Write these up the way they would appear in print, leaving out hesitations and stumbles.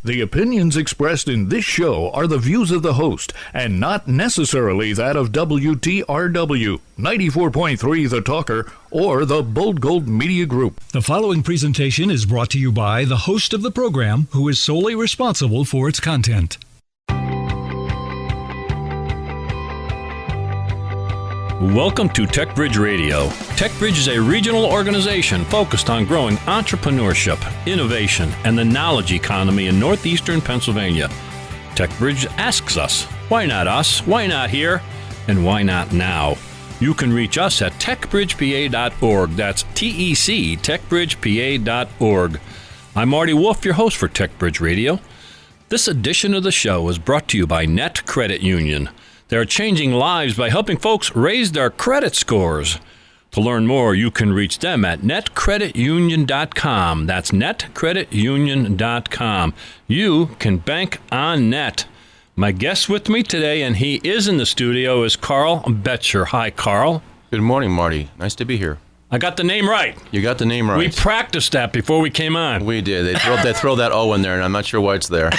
The opinions expressed in this show are the views of the host and not necessarily that of WTRW, 94.3 The Talker, or the Bold Gold Media Group. The following presentation is brought to you by the host of the program, who is solely responsible for its content. Welcome to tecBRIDGE Radio. tecBRIDGE is a regional organization focused on growing entrepreneurship, innovation, and the knowledge economy in northeastern Pennsylvania. tecBRIDGE asks us, why not us? Why not here? And why not now? You can reach us at tecbridgepa.org. That's T-E-C, tecbridgepa.org. I'm Marty Wolff, your host for tecBRIDGE Radio. This edition of the show is brought to you by Net Credit Union. They're changing lives by helping folks raise their credit scores. To learn more, you can reach them at netcreditunion.com. That's netcreditunion.com. You can bank on net. My guest with me today, and he is in the studio, is Carl Boettcher. Hi, Carl. Good morning, Marty. Nice to be here. I got the name right. You got the name right. We practiced that before we came on. We did. They throw that O in there, and I'm not sure why it's there.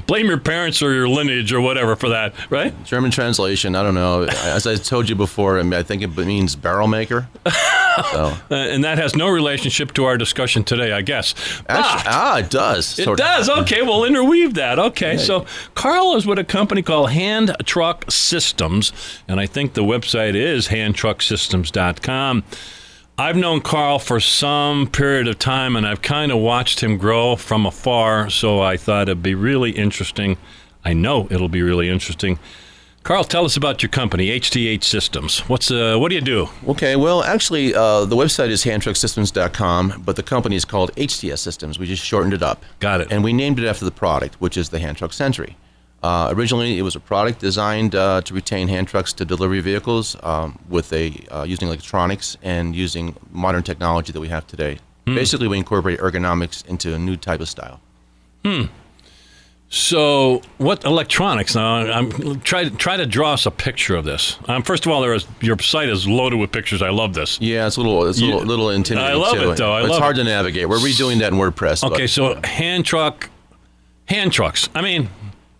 Blame your parents or your lineage or whatever for that, right? German translation, I don't know. As I told you before, I think it means barrel maker. So. And that has no relationship to our discussion today, I guess. It does. It does. Okay, we'll interweave that. Okay, yeah. So Carl is with a company called Hand Truck Systems, and I think the website is handtrucksystems.com. I've known Carl for some period of time, and I've kind of watched him grow from afar, so I thought it'd be really interesting. I know it'll be really interesting. Carl, tell us about your company, HTS Systems. What do you do? Okay, well, actually, the website is handtrucksystems.com, but the company is called HTS Systems. We just shortened it up. Got it. And we named it after the product, which is the hand truck Sentry. Originally, it was a product designed to retain hand trucks to delivery vehicles with using electronics and using modern technology that we have today. Basically, we incorporate ergonomics into a new type of style. So, what electronics? Now, I'm try to draw us a picture of this. First of all, your site is loaded with pictures. I love this. Yeah, it's a little intimidating. I love it though. It's hard to navigate. We're redoing that in WordPress. Okay, so hand trucks. I mean,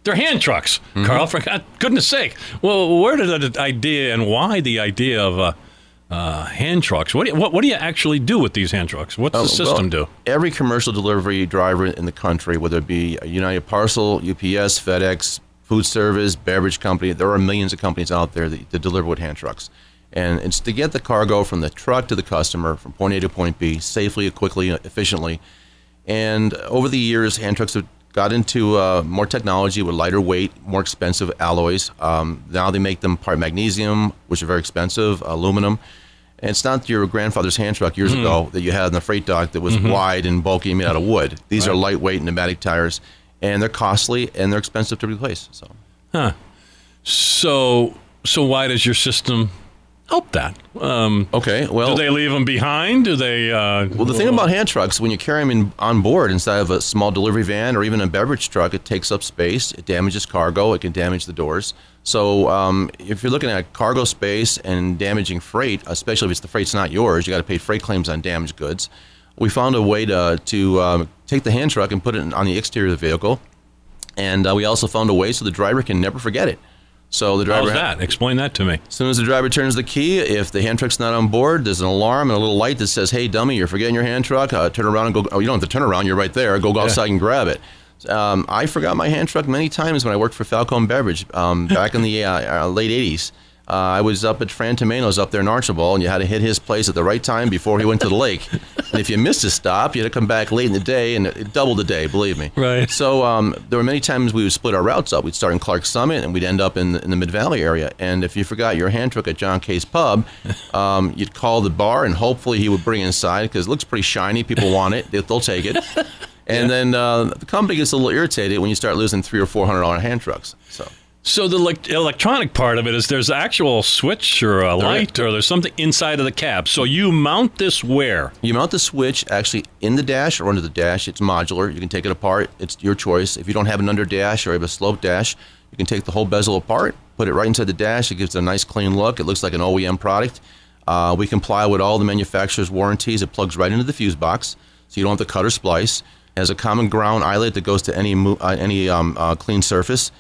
they're hand trucks, Carl, for goodness sake. Well, where did the idea and why the idea of hand trucks? What do you actually do with these hand trucks? What's the system do? Every commercial delivery driver in the country, whether it be United Parcel, UPS, FedEx, food service, beverage company, there are millions of companies out there that deliver with hand trucks. And it's to get the cargo from the truck to the customer, from point A to point B, safely, quickly, efficiently. And over the years, hand trucks have got into more technology with lighter weight, more expensive alloys. Now they make them part magnesium, which are very expensive, aluminum. And it's not your grandfather's hand truck years ago that you had in the freight dock that was wide and bulky and made out of wood. These are lightweight pneumatic tires, and they're costly and they're expensive to replace. So why does your system help that? Okay, well, do they leave them behind? Do they? Well, the thing about hand trucks, when you carry them on board inside of a small delivery van or even a beverage truck, it takes up space. It damages cargo. It can damage the doors. So if you're looking at cargo space and damaging freight, especially if the freight's not yours, you got to pay freight claims on damaged goods. We found a way to take the hand truck and put it on the exterior of the vehicle, and we also found a way so the driver can never forget it. So the driver. How's that? Explain that to me. As soon as the driver turns the key, if the hand truck's not on board, there's an alarm and a little light that says, "Hey, dummy, you're forgetting your hand truck. Turn around and go." Oh, you don't have to turn around. You're right there. Go outside and grab it. I forgot my hand truck many times when I worked for Falcone Beverage back in the late 80s. I was up at Fran Tomato's up there in Archibald, and you had to hit his place at the right time before he went to the lake. And if you missed a stop, you had to come back late in the day, and it doubled the day, believe me. Right. So there were many times we would split our routes up. We'd start in Clark Summit, and we'd end up in the Mid-Valley area. And if you forgot your hand truck at John Kay's Pub, you'd call the bar, and hopefully he would bring it inside, because it looks pretty shiny. People want it. They'll take it. And then the company gets a little irritated when you start losing $300 or $400 hand trucks. So the electronic part of it is there's an actual switch or a light or there's something inside of the cab. So you mount this where? You mount the switch actually in the dash or under the dash. It's modular. You can take it apart. It's your choice. If you don't have an under dash or have a slope dash, you can take the whole bezel apart, put it right inside the dash. It gives it a nice clean look. It looks like an OEM product. We comply with all the manufacturer's warranties. It plugs right into the fuse box, so you don't have to cut or splice. has a common ground eyelet that goes to any clean surface.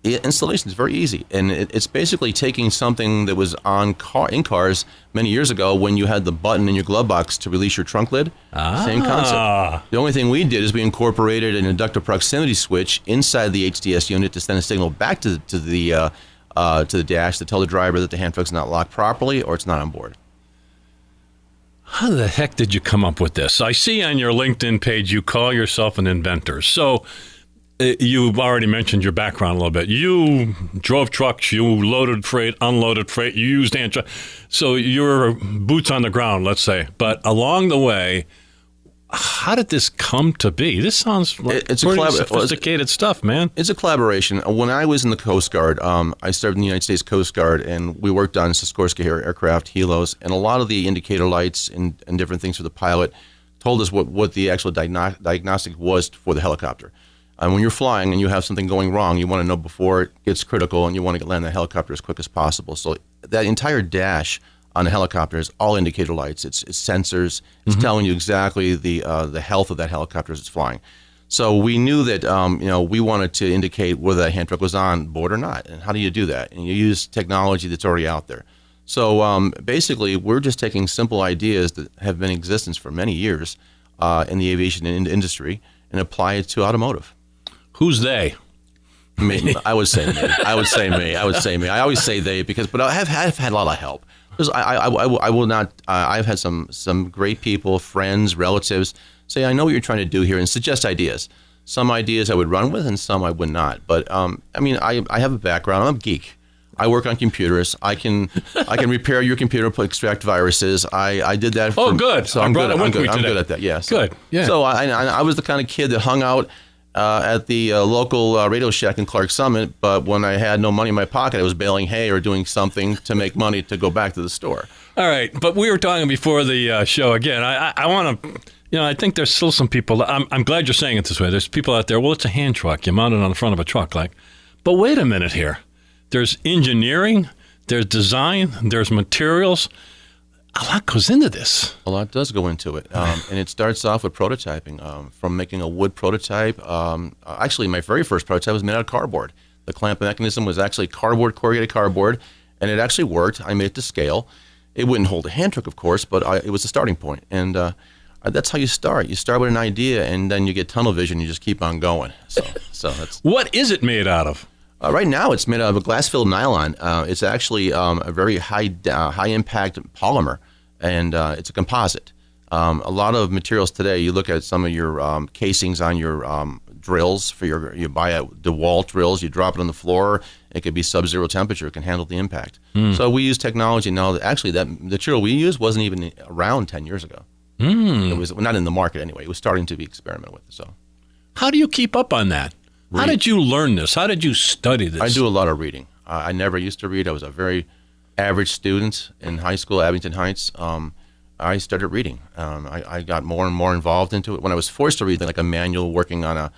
Installation is very easy, and it's basically taking something that was in cars many years ago when you had the button in your glove box to release your trunk lid. Same concept. The only thing we did is we incorporated an inductive proximity switch inside the HTS unit to send a signal back to the dash to tell the driver that the hand truck's not locked properly or it's not on board. How the heck did you come up with this? I see on your LinkedIn page you call yourself an inventor. So you've already mentioned your background a little bit. You drove trucks, you loaded freight, unloaded freight, you used hand truck. So you're boots on the ground, let's say. But along the way, how did this come to be? This sounds like pretty sophisticated stuff, man. It's a collaboration. When I was in the Coast Guard, I served in the United States Coast Guard, and we worked on Sikorsky aircraft, helos, and a lot of the indicator lights and different things for the pilot told us what the actual diagnostic was for the helicopter. And when you're flying and you have something going wrong, you want to know before it gets critical, and you want to land the helicopter as quick as possible. So that entire dash on a helicopter is all indicator lights. It's sensors. It's telling you exactly the health of that helicopter as it's flying. So we knew that we wanted to indicate whether that hand truck was on board or not. And how do you do that? And you use technology that's already out there. So basically, we're just taking simple ideas that have been in existence for many years in the aviation industry and apply it to automotive. Who's they? Me. I would say me. I always say they but I have had a lot of help. I will not. I've had some great people, friends, relatives say, I know what you're trying to do here, and suggest ideas. Some ideas I would run with, and some I would not. But I have a background. I'm a geek. I work on computers. I can repair your computer, extract viruses. I did that. Good. So I'm good at that. Yes. Good. Yeah. So I was the kind of kid that hung out at the local Radio Shack in Clark Summit, but when I had no money in my pocket, I was baling hay or doing something to make money to go back to the store. All right, but we were talking before the show again. I want to, I think there's still some people. I'm glad you're saying it this way. There's people out there. Well, it's a hand truck. You mount it on the front of a truck, but wait a minute here. There's engineering, there's design, there's materials. A lot goes into this. A lot does go into it, and it starts off with prototyping. From making a wood prototype. Actually, my very first prototype was made out of cardboard. The clamp mechanism was actually corrugated cardboard, and it actually worked. I made it to scale. It wouldn't hold a hand truck, of course, but it was a starting point. And that's how you start. You start with an idea, and then you get tunnel vision. You just keep on going. So that's. What is it made out of? Right now, it's made out of a glass-filled nylon. It's actually a very high-impact polymer, and it's a composite. A lot of materials today, you look at some of your casings on your drills for you buy DeWalt drills, you drop it on the floor, it could be sub-zero temperature, it can handle the impact. So we use technology now. Actually, that material we use wasn't even around 10 years ago. It was not in the market anyway. It was starting to be experimented with. So, how do you keep up on that? How did you learn this? How did you study this? I do a lot of reading. I never used to read. I was a very average student in high school, Abington Heights. I started reading. I got more and more involved into it. When I was forced to read, like a manual working on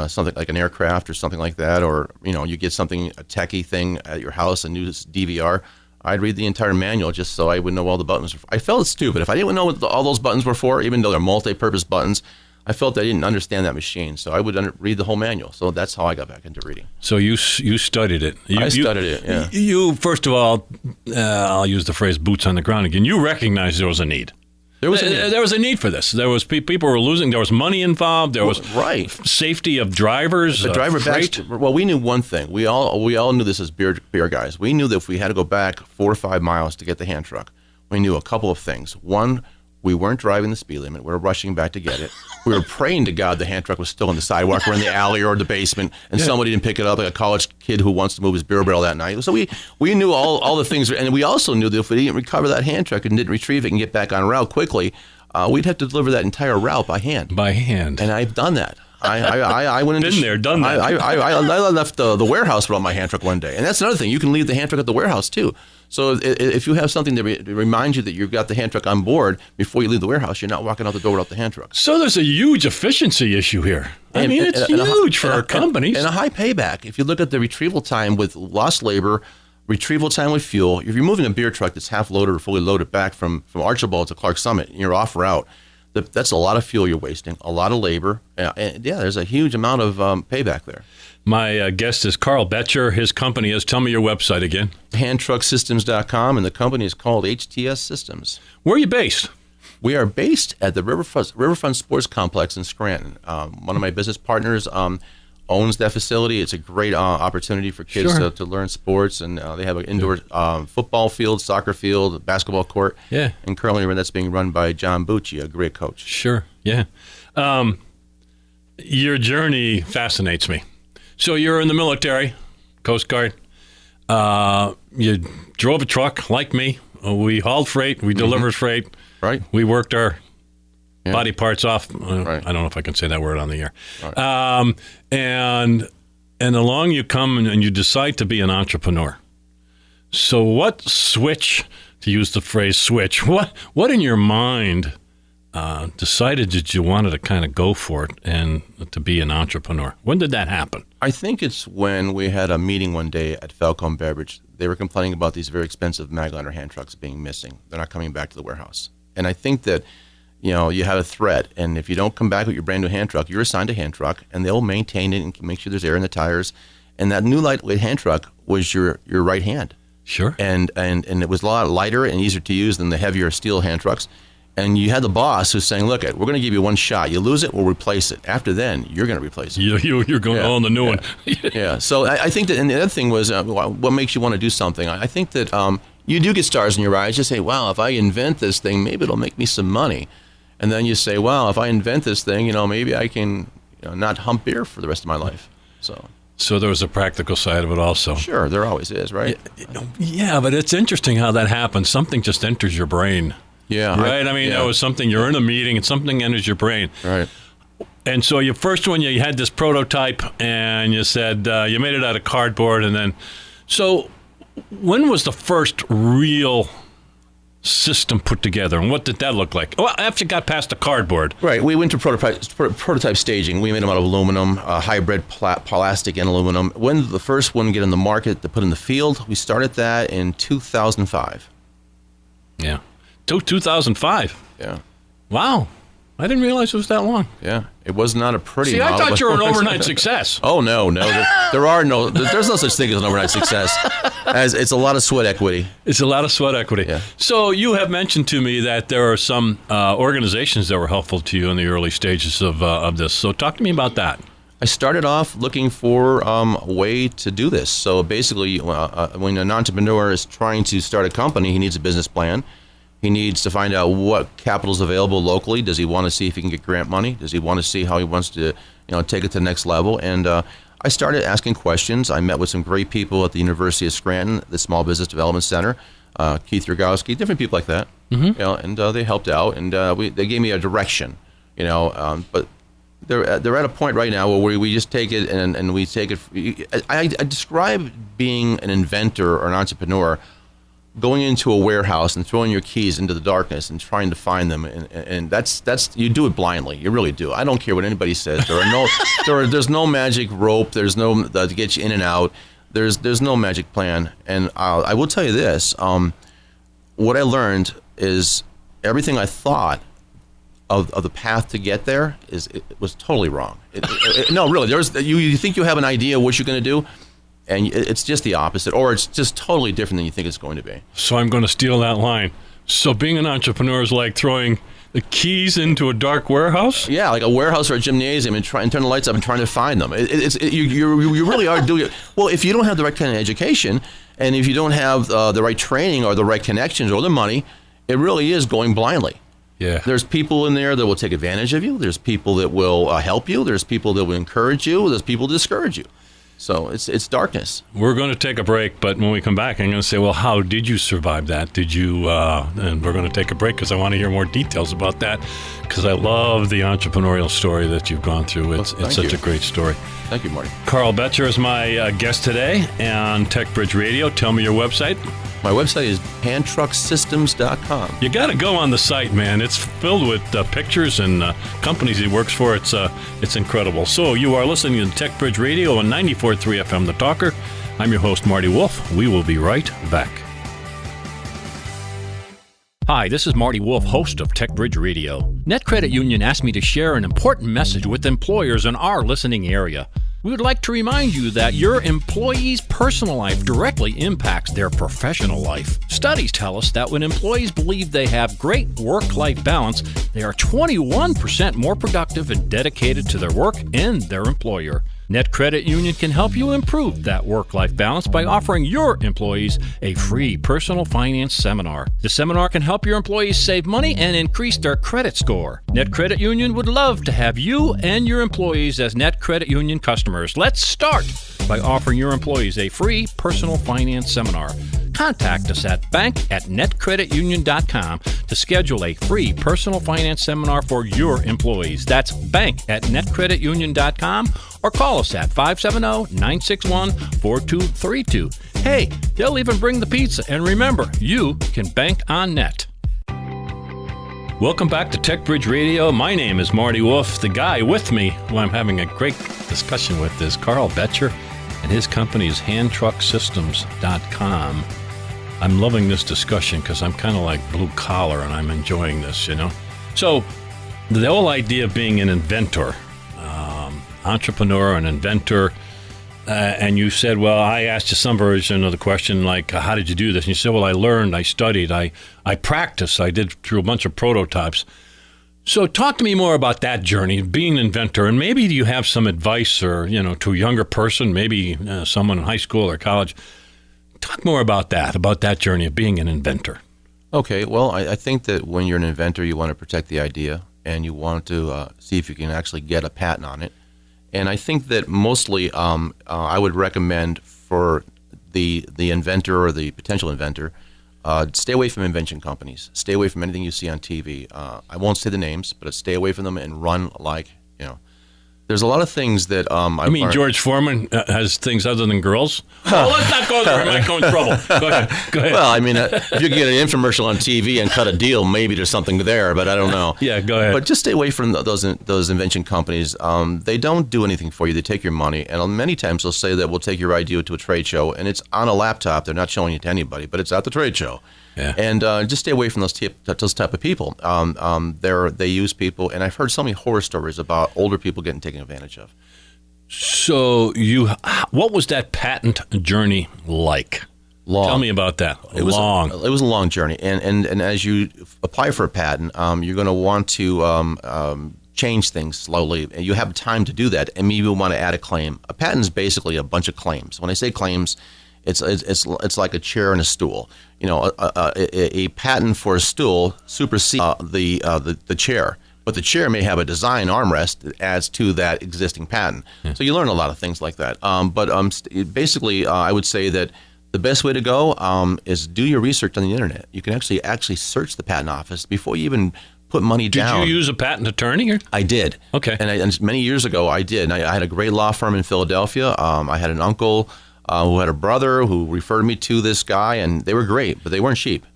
something like an aircraft or something like that, or you get something, a techie thing at your house, a new DVR, I'd read the entire manual just so I would know all the buttons. I felt stupid. If I didn't know what all those buttons were for, even though they're multi-purpose buttons, I felt I didn't understand that machine, so I would read the whole manual. So that's how I got back into reading. So you studied it. I studied it, yeah. You, first of all, I'll use the phrase boots on the ground again, you recognized there was a need. There was a need for this. There was people were losing. There was money involved. There was safety of drivers. The driver back. Well, we knew one thing. We all knew this as beer guys. We knew that if we had to go back 4 or 5 miles to get the hand truck, we knew a couple of things. One, we weren't driving the speed limit. We were rushing back to get it. We were praying to God the hand truck was still on the sidewalk or in the alley or the basement, and somebody didn't pick it up, like a college kid who wants to move his beer barrel that night. So we knew all the things, and we also knew that if we didn't recover that hand truck and didn't retrieve it and get back on route quickly, we'd have to deliver that entire route by hand. And I've done that. I went into done that. I left the warehouse without my hand truck one day, and that's another thing. You can leave the hand truck at the warehouse too. So if you have something that reminds you that you've got the hand truck on board before you leave the warehouse, you're not walking out the door without the hand truck. So there's a huge efficiency issue here. It's huge for our companies. And a high payback. If you look at the retrieval time with lost labor, retrieval time with fuel, if you're moving a beer truck that's half loaded or fully loaded back from Archibald to Clark Summit and you're off route, that's a lot of fuel you're wasting, a lot of labor. And there's a huge amount of payback there. My guest is Carl Boettcher. His company is, tell me your website again. Handtrucksystems.com, and the company is called HTS Systems. Where are you based? We are based at the Riverfront Sports Complex in Scranton. One of my business partners owns that facility. It's a great opportunity for kids to learn sports, and they have an indoor football field, soccer field, basketball court. Yeah. And currently that's being run by John Bucci, a great coach. Sure, yeah. Your journey fascinates me. So you're in the military, Coast Guard. You drove a truck like me. We hauled freight. We delivered freight. Right. We worked our body parts off. Right. I don't know if I can say that word on the air. Right. And along you come and you decide to be an entrepreneur. So what switch, to use the phrase switch, what in your mind decided that you wanted to kind of go for it and to be an entrepreneur? When did that happen? I think it's when we had a meeting one day at Falcon Beverage. They were complaining about these very expensive Magliner hand trucks being missing. They're not coming back to the warehouse. And I think that, you have a threat, and if you don't come back with your brand new hand truck, you're assigned a hand truck, and they'll maintain it and make sure there's air in the tires. And that new lightweight hand truck was your right hand. Sure. And it was a lot lighter and easier to use than the heavier steel hand trucks. And you had the boss who's saying, look, we're going to give you one shot. You lose it, we'll replace it. After then, you're going to replace it. You're going on the new one. Yeah. So I think that, and the other thing was, what makes you want to do something? I think that you do get stars in your eyes. You say, wow, if I invent this thing, maybe it'll make me some money. And then you say, wow, if I invent this thing, maybe I can not hump beer for the rest of my life. So there was a practical side of it also. Sure, there always is, right? Yeah, but it's interesting how that happens. Something just enters your brain. Yeah. Right? It was something, you're in a meeting and something enters your brain. Right. And so your first one, you had this prototype and you said you made it out of cardboard. And then, so when was the first real system put together, and what did that look like? Well, after you got past the cardboard. Right. We went to prototype staging. We made them out of aluminum, hybrid plastic and aluminum. When did the first one get in the market to put in the field? We started that in 2005. Yeah. 2005? Yeah. Wow. I didn't realize it was that long. Yeah. It was not a pretty See, I model. thought you were an overnight success. Oh, no. There's no such thing as an overnight success. It's a lot of sweat equity. It's a lot of sweat equity. Yeah. So you have mentioned to me that there are some organizations that were helpful to you in the early stages of this. So talk to me about that. I started off looking for a way to do this. So basically, when an entrepreneur is trying to start a company, he needs a business plan. He needs to find out what capital is available locally. Does he want to see if he can get grant money? Does he want to see how he wants to, take it to the next level? And I started asking questions. I met with some great people at the University of Scranton, the Small Business Development Center, Keith Rogowski, different people like that. Mm-hmm. And they helped out, and they gave me a direction. But they're at a point right now where we just take it and we take it. I describe being an inventor or an entrepreneur going into a warehouse and throwing your keys into the darkness and trying to find them, and that's you do it blindly. You really do. I don't care what anybody says. There's no magic rope. There's no to get you in and out. There's no magic plan. And I will tell you this: what I learned is everything I thought of the path to get there it was totally wrong. No, really. You think you have an idea what you're going to do. And it's just the opposite, or it's just totally different than you think it's going to be. So I'm going to steal that line. So being an entrepreneur is like throwing the keys into a dark warehouse? Yeah, like a warehouse or a gymnasium, and turn the lights up and trying to find them. You really are doing it. Well, if you don't have the right kind of education, and if you don't have the right training or the right connections or the money, it really is going blindly. Yeah. There's people in there that will take advantage of you. There's people that will help you. There's people that will encourage you. There's people that discourage you. So it's darkness. We're going to take a break, but when we come back, I'm going to say, well, how did you survive that? Did you, and we're going to take a break because I want to hear more details about that, because I love the entrepreneurial story that you've gone through. It's such a great story. Thank you, Marty. Carl Boettcher is my guest today on tecBRIDGE Radio. Tell me your website. My website is handtrucksystems.com. You got to go on the site, man. It's filled with pictures and companies he works for. It's incredible. So you are listening to tecBRIDGE Radio on 94.3 FM The Talker. I'm your host, Marty Wolff. We will be right back. Hi, this is Marty Wolff, host of tecBRIDGE Radio. Net Credit Union asked me to share an important message with employers in our listening area. We would like to remind you that your employee's personal life directly impacts their professional life. Studies tell us that when employees believe they have great work-life balance, they are 21% more productive and dedicated to their work and their employer. Net Credit Union can help you improve that work-life balance by offering your employees a free personal finance seminar. The seminar can help your employees save money and increase their credit score. Net Credit Union would love to have you and your employees as Net Credit Union customers. Let's start by offering your employees a free personal finance seminar. Contact us at bank@netcreditunion.com to schedule a free personal finance seminar for your employees. That's bank@netcreditunion.com or call us at 570-961-4232. Hey, they'll even bring the pizza. And remember, you can bank on net. Welcome back to tecBRIDGE Radio. My name is Marty Wolff. The guy with me, who I'm having a great discussion with, is Carl Boettcher, and his company is handtrucksystems.com. I'm loving this discussion because I'm kind of like blue collar and I'm enjoying this, you know. So the whole idea of being an inventor, entrepreneur, an inventor, and you said, well, I asked you some version of the question, like, how did you do this? And you said, well, I learned, I studied, I practiced, I did through a bunch of prototypes. So talk to me more about that journey, being an inventor, and maybe do you have some advice or, you know, to a younger person, maybe someone in high school or college. Talk more about that journey of being an inventor. Okay, well, I think that when you're an inventor, you want to protect the idea, and you want to see if you can actually get a patent on it. And I think that mostly I would recommend for the inventor or the potential inventor, stay away from invention companies. Stay away from anything you see on TV. I won't say the names, but stay away from them and run like, you know. There's a lot of things that I mean, George Foreman has things other than girls? Oh, let's not go there. I might go in trouble. Go ahead. Well, I mean, if you get an infomercial on TV and cut a deal, maybe there's something there, but I don't know. Yeah, go ahead. But just stay away from those invention companies. They don't do anything for you. They take your money, and many times they'll say that we'll take your idea to a trade show, and it's on a laptop. They're not showing it to anybody, but it's at the trade show. Yeah. And just stay away from those type of people. They use people, and I've heard so many horror stories about older people getting taken advantage of. So what was that patent journey like? Long. Tell me about that. It was a long journey, and as you apply for a patent, you're going to want to change things slowly, and you have time to do that, and maybe you want to add a claim. A patent is basically a bunch of claims. When I say claims, it's like a chair and a stool. You know, a patent for a stool supersedes the chair, but the chair may have a design armrest that adds to that existing patent. Yeah. So you learn a lot of things like that. Basically, I would say that the best way to go is do your research on the internet. You can actually search the patent office before you even put money down. Did you use a patent attorney? Or? I did. Okay. And many years ago, I did. And I had a great law firm in Philadelphia. I had an uncle who had a brother who referred me to this guy, and they were great, but they weren't cheap.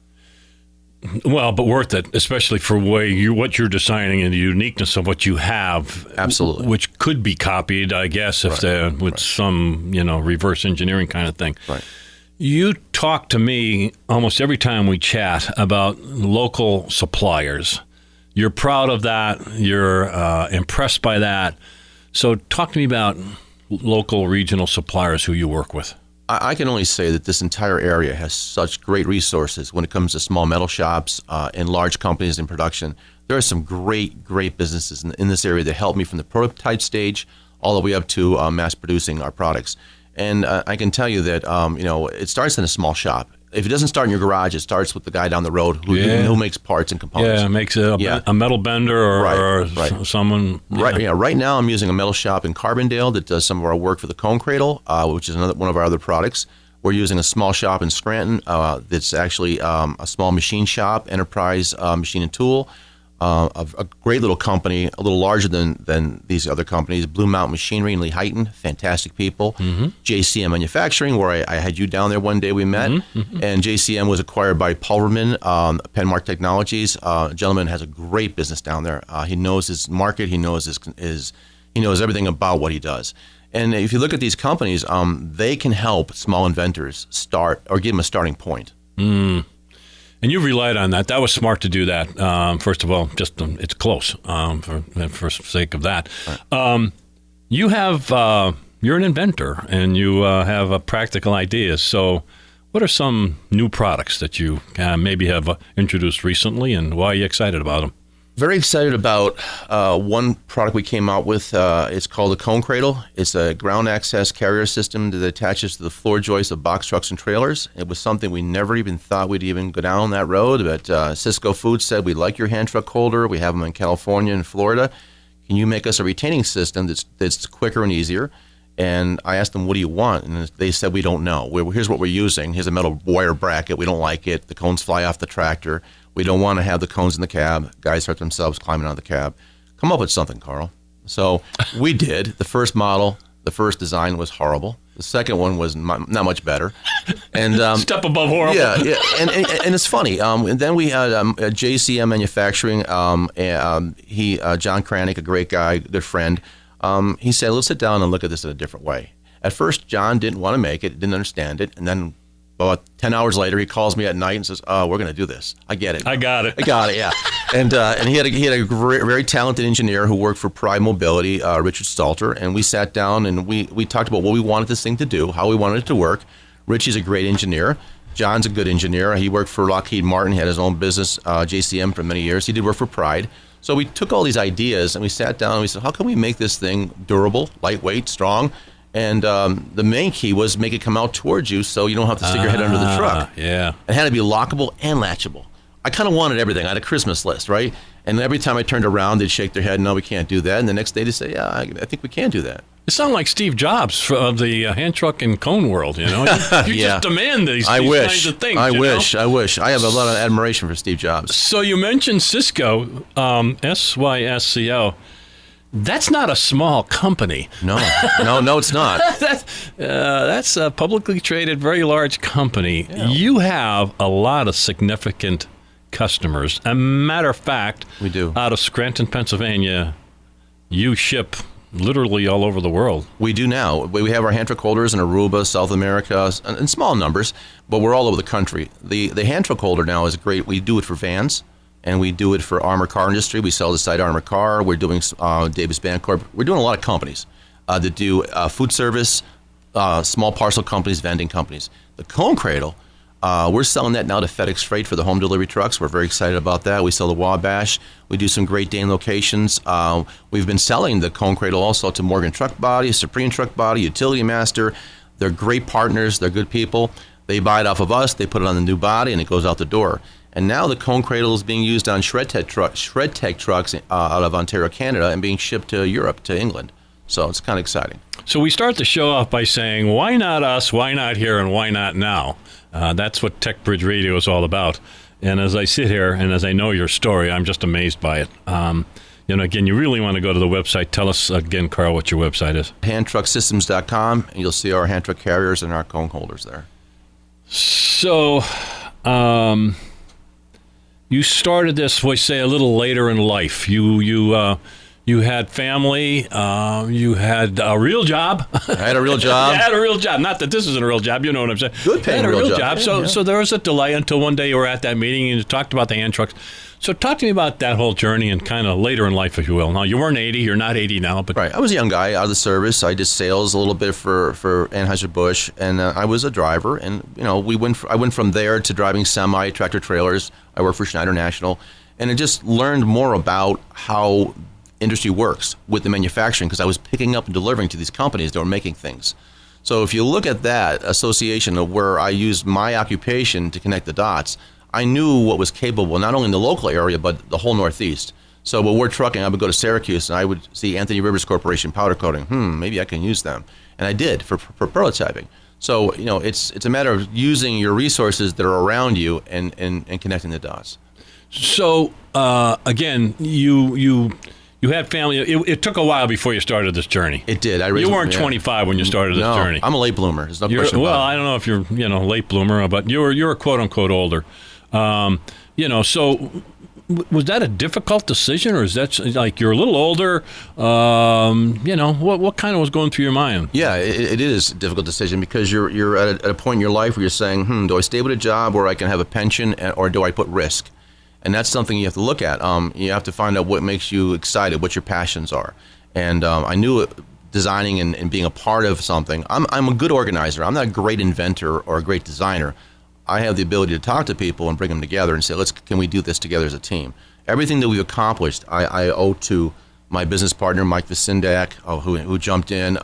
Well, but worth it, especially for what you're designing and the uniqueness of what you have. Absolutely. Which could be copied, I guess, if some, reverse engineering kind of thing. Right. You talk to me almost every time we chat about local suppliers. You're proud of that. You're impressed by that. So talk to me about local regional suppliers who you work with. I can only say that this entire area has such great resources when it comes to small metal shops and large companies in production. There are some great businesses in this area that help me from the prototype stage all the way up to mass producing our products. And I can tell you that it starts in a small shop. If it doesn't start in your garage, it starts with the guy down the road who makes parts and components. Yeah, makes a metal bender or someone. Right. Yeah. Right now, I'm using a metal shop in Carbondale that does some of our work for the Cone Cradle, which is one of our other products. We're using a small shop in Scranton that's actually a small machine shop, Enterprise Machine and Tool. A great little company, a little larger than these other companies. Blue Mountain Machinery in Lehighton, fantastic people. Mm-hmm. JCM Manufacturing, where I had you down there one day we met. Mm-hmm. And JCM was acquired by Pulverman, Penmark Technologies. A gentleman has a great business down there. He knows his market. He knows he knows everything about what he does. And if you look at these companies, they can help small inventors start or give them a starting point. Mm. And you relied on that. That was smart to do that. First of all, just it's close for sake of that. Right. You're an inventor, and you have practical ideas. So what are some new products that you maybe have introduced recently, and why are you excited about them? Very excited about one product we came out with. It's called a Cone Cradle. It's a ground access carrier system that attaches to the floor joists of box trucks and trailers. It was something we never even thought we'd even go down that road, but Cisco Foods said, we like your hand truck holder. We have them in California and Florida. Can you make us a retaining system that's quicker and easier? And I asked them, what do you want? And they said, we don't know. Here's what we're using. Here's a metal wire bracket. We don't like it. The cones fly off the tractor. We don't want to have the cones in the cab. Guys hurt themselves climbing out of the cab. Come up with something, Carl. So we did. The first model, the first design was horrible. The second one was not much better. And step above horrible. Yeah. And it's funny. And then we had JCM Manufacturing. John Kranick, a great guy, good friend. He said, let's sit down and look at this in a different way. At first, John didn't want to make it, didn't understand it. And then about 10 hours later, he calls me at night and says, oh, we're going to do this. I get it. I got it, yeah. And he had a great, very talented engineer who worked for Pride Mobility, Richard Stalter. And we sat down and we talked about what we wanted this thing to do, how we wanted it to work. Richie's a great engineer. John's a good engineer. He worked for Lockheed Martin. He had his own business, JCM, for many years. He did work for Pride. So we took all these ideas and we sat down and we said, how can we make this thing durable, lightweight, strong? And the main key was make it come out towards you so you don't have to stick your head under the truck. Yeah. It had to be lockable and latchable. I kind of wanted everything. I had a Christmas list, right? And every time I turned around, they'd shake their head, no, we can't do that. And the next day they'd say, yeah, I think we can do that. You sound like Steve Jobs of the hand truck and cone world, you know? You Yeah. just demand these kinds of things. I wish. I have a lot of admiration for Steve Jobs. So you mentioned Cisco, SYSCO. That's not a small company. No, it's not. That's a publicly traded, very large company. Yeah. You have a lot of significant customers. As a matter of fact, we do. Out of Scranton, Pennsylvania, you ship literally all over the world. We do now. We have our hand truck holders in Aruba, South America, in small numbers, but we're all over the country. The hand truck holder now is great. We do it for vans, and we do it for armored car industry. We sell the side armored car. We're doing Davis Bancorp. We're doing a lot of companies that do food service, small parcel companies, vending companies. The Cone Cradle, we're selling that now to FedEx Freight for the home delivery trucks. We're very excited about that. We sell the Wabash. We do some Great Dane locations. We've been selling the Cone Cradle also to Morgan Truck Body, Supreme Truck Body, Utility Master. They're great partners. They're good people. They buy it off of us. They put it on the new body, and it goes out the door. And now the Cone Cradle is being used on ShredTech trucks out of Ontario, Canada, and being shipped to Europe, to England. So it's kind of exciting. So we start the show off by saying, why not us, why not here, and why not now? That's what tecBRIDGE Radio is all about. And as I sit here and as I know your story, I'm just amazed by it. Again, you really want to go to the website. Tell us again, Carl, what your website is. handtrucksystems.com, and you'll see our hand truck carriers and our cone holders there. So, you started this, we say, a little later in life. You had family. You had a real job. I had a real job. You had a real job. Not that this isn't a real job. You know what I'm saying. Good paying real job. Yeah, so there was a delay until one day you were at that meeting and you talked about the hand trucks. So talk to me about that whole journey and kind of later in life, if you will. Now, you weren't 80. You're not 80 now. But right. I was a young guy out of the service. I did sales a little bit for Anheuser-Busch, and I was a driver. And, I went from there to driving semi, tractor trailers. I worked for Schneider National. And I just learned more about how industry works with the manufacturing, because I was picking up and delivering to these companies that were making things. So if you look at that association of where I used my occupation to connect the dots, I knew what was capable, not only in the local area, but the whole Northeast. So when we're trucking, I would go to Syracuse and I would see Anthony Rivers Corporation powder coating. Maybe I can use them. And I did for prototyping. So, it's a matter of using your resources that are around you and connecting the dots. So, again, you had family. It took a while before you started this journey. It did. You weren't 25 when you started this journey. I'm a late bloomer. There's no question about it. I don't know if you're late bloomer, but you're a quote unquote older. So Was that a difficult decision, or is that like you're a little older? What kind of was going through your mind? Yeah, it is a difficult decision because you're at a point in your life where you're saying, do I stay with a job where I can have a pension, or do I put risk? And that's something you have to look at. You have to find out what makes you excited, what your passions are. And I knew designing and being a part of something. I'm a good organizer. I'm not a great inventor or a great designer. I have the ability to talk to people and bring them together and say, can we do this together as a team? Everything that we've accomplished, I owe to my business partner, Mike Visindak, who jumped in,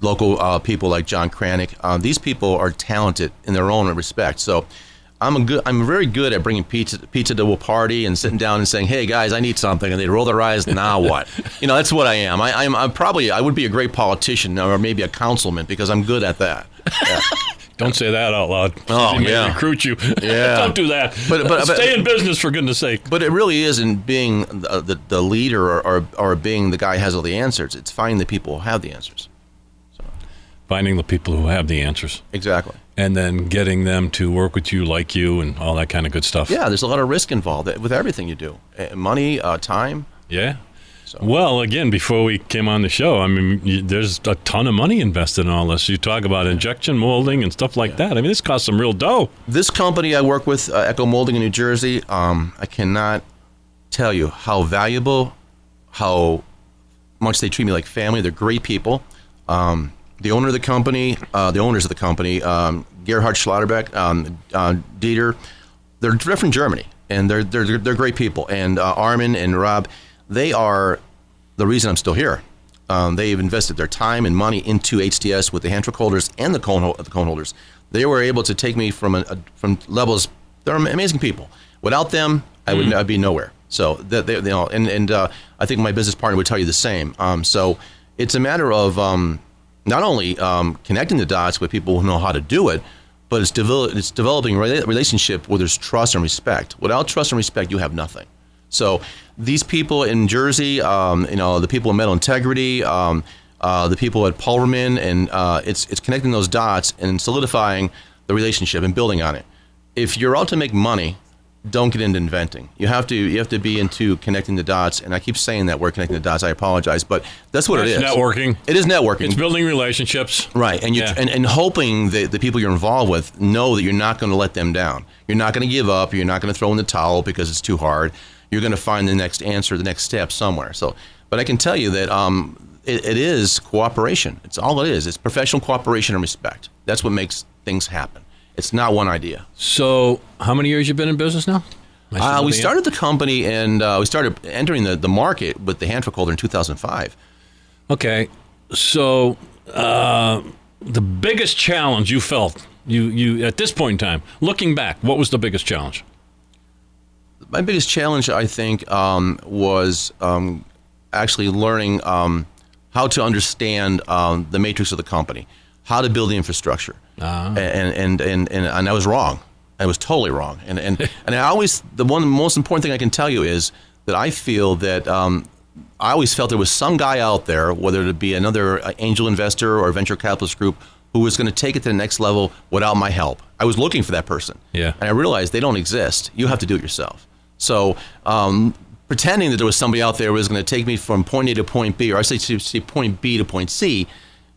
local people like John Kranick. These people are talented in their own respect. So I'm very good at bringing pizza to a party and sitting down and saying, hey guys, I need something, and they roll their eyes. Now what? That's what I am. I would be a great politician or maybe a councilman because I'm good at that. Yeah. Don't say that out loud. Oh, yeah. Recruit you. Yeah. Don't do that. But stay in business, for goodness sake. But it really isn't being the leader or being the guy who has all the answers. It's finding the people who have the answers. So. Finding the people who have the answers. Exactly. And then getting them to work with you, like you, and all that kind of good stuff. Yeah, there's a lot of risk involved with everything you do. Money, time. Yeah. So. Well, again, before we came on the show, there's a ton of money invested in all this. You talk about injection molding and stuff like that. This costs some real dough. This company I work with, Echo Molding in New Jersey, I cannot tell you how valuable, how much they treat me like family. They're great people. The owners of the company, Gerhard Schlotterbeck, Dieter, they're from Germany, and they're great people. And Armin and Rob, they are the reason I'm still here. They've invested their time and money into HTS with the hand truck holders and the cone holders. They were able to take me from levels. They're amazing people. Without them, I'd be nowhere. So I think my business partner would tell you the same. So it's a matter of not only connecting the dots with people who know how to do it, but it's developing a relationship where there's trust and respect. Without trust and respect, you have nothing. So these people in Jersey, the people in Metal Integrity, the people at Pulverman, and it's connecting those dots and solidifying the relationship and building on it. If you're out to make money, don't get into inventing. You have to be into connecting the dots. And I keep saying that word, connecting the dots. I apologize, but that's what it is. It's networking. It is networking. It's building relationships. Right, and and hoping that the people you're involved with know that you're not going to let them down. You're not going to give up. You're not going to throw in the towel because it's too hard. You're going to find the next answer, the next step somewhere. So, but I can tell you that it is cooperation. It's all it is. It's professional cooperation and respect. That's what makes things happen. It's not one idea. So, how many years you been in business now? We started the company and we started entering the market with the hand truck holder in 2005. Okay, so the biggest challenge you felt, you at this point in time, looking back, what was the biggest challenge? My biggest challenge, I think, was actually learning how to understand the matrix of the company, how to build the infrastructure. And I was wrong. I was totally wrong. And I always, the most important thing I can tell you is that I feel that I always felt there was some guy out there, whether it be another angel investor or venture capitalist group, who was going to take it to the next level without my help. I was looking for that person. Yeah. And I realized they don't exist. You have to do it yourself. So pretending that there was somebody out there who was going to take me from point A to point B, or I say point B to point C,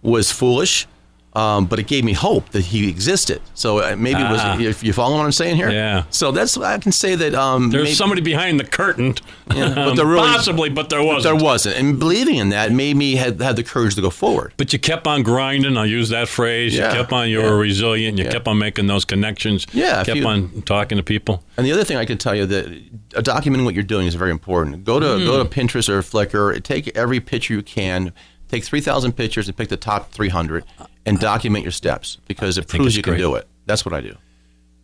was foolish. But it gave me hope that he existed. So maybe it was, if you follow what I'm saying here? Yeah. So that's, I can say that... there's somebody behind the curtain, but there really, possibly, but there wasn't. There wasn't. And believing in that made me have the courage to go forward. But you kept on grinding, I'll use that phrase. Yeah. You kept on, you were resilient, you kept on making those connections. Yeah. Kept on talking to people. And the other thing I can tell you that documenting what you're doing is very important. Go to Pinterest or Flickr, take every picture you can, take 3,000 pictures and pick the top 300 and document your steps because it proves you can do it. That's what I do.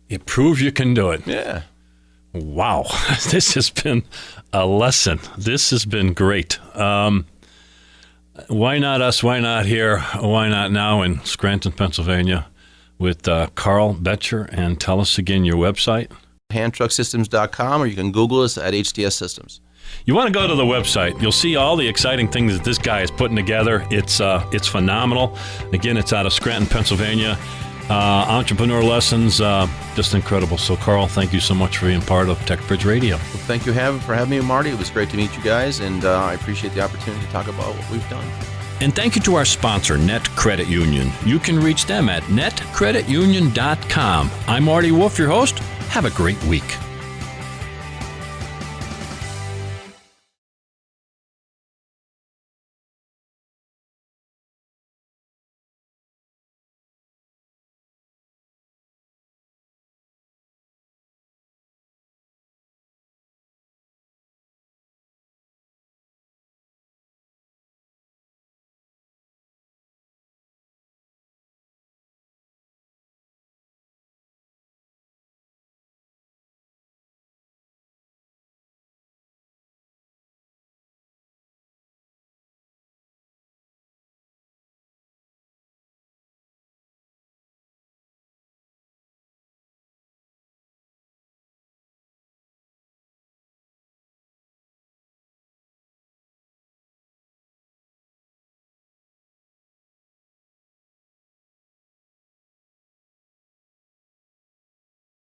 It proves you can do it. Yeah. Wow. This has been a lesson. This has been great. Why not us? Why not here? Why not now in Scranton, Pennsylvania with Carl Boettcher? And tell us again your website. handtrucksystems.com, or you can Google us at HTS-SYS. You want to go to the website. You'll see all the exciting things that this guy is putting together. It's phenomenal. Again, it's out of Scranton, Pennsylvania. entrepreneur lessons, just incredible. So, Carl, thank you so much for being part of tecBRIDGE Radio. Well, thank you for having me, Marty. It was great to meet you guys, and I appreciate the opportunity to talk about what we've done. And thank you to our sponsor, Net Credit Union. You can reach them at netcreditunion.com. I'm Marty Wolff, your host. Have a great week.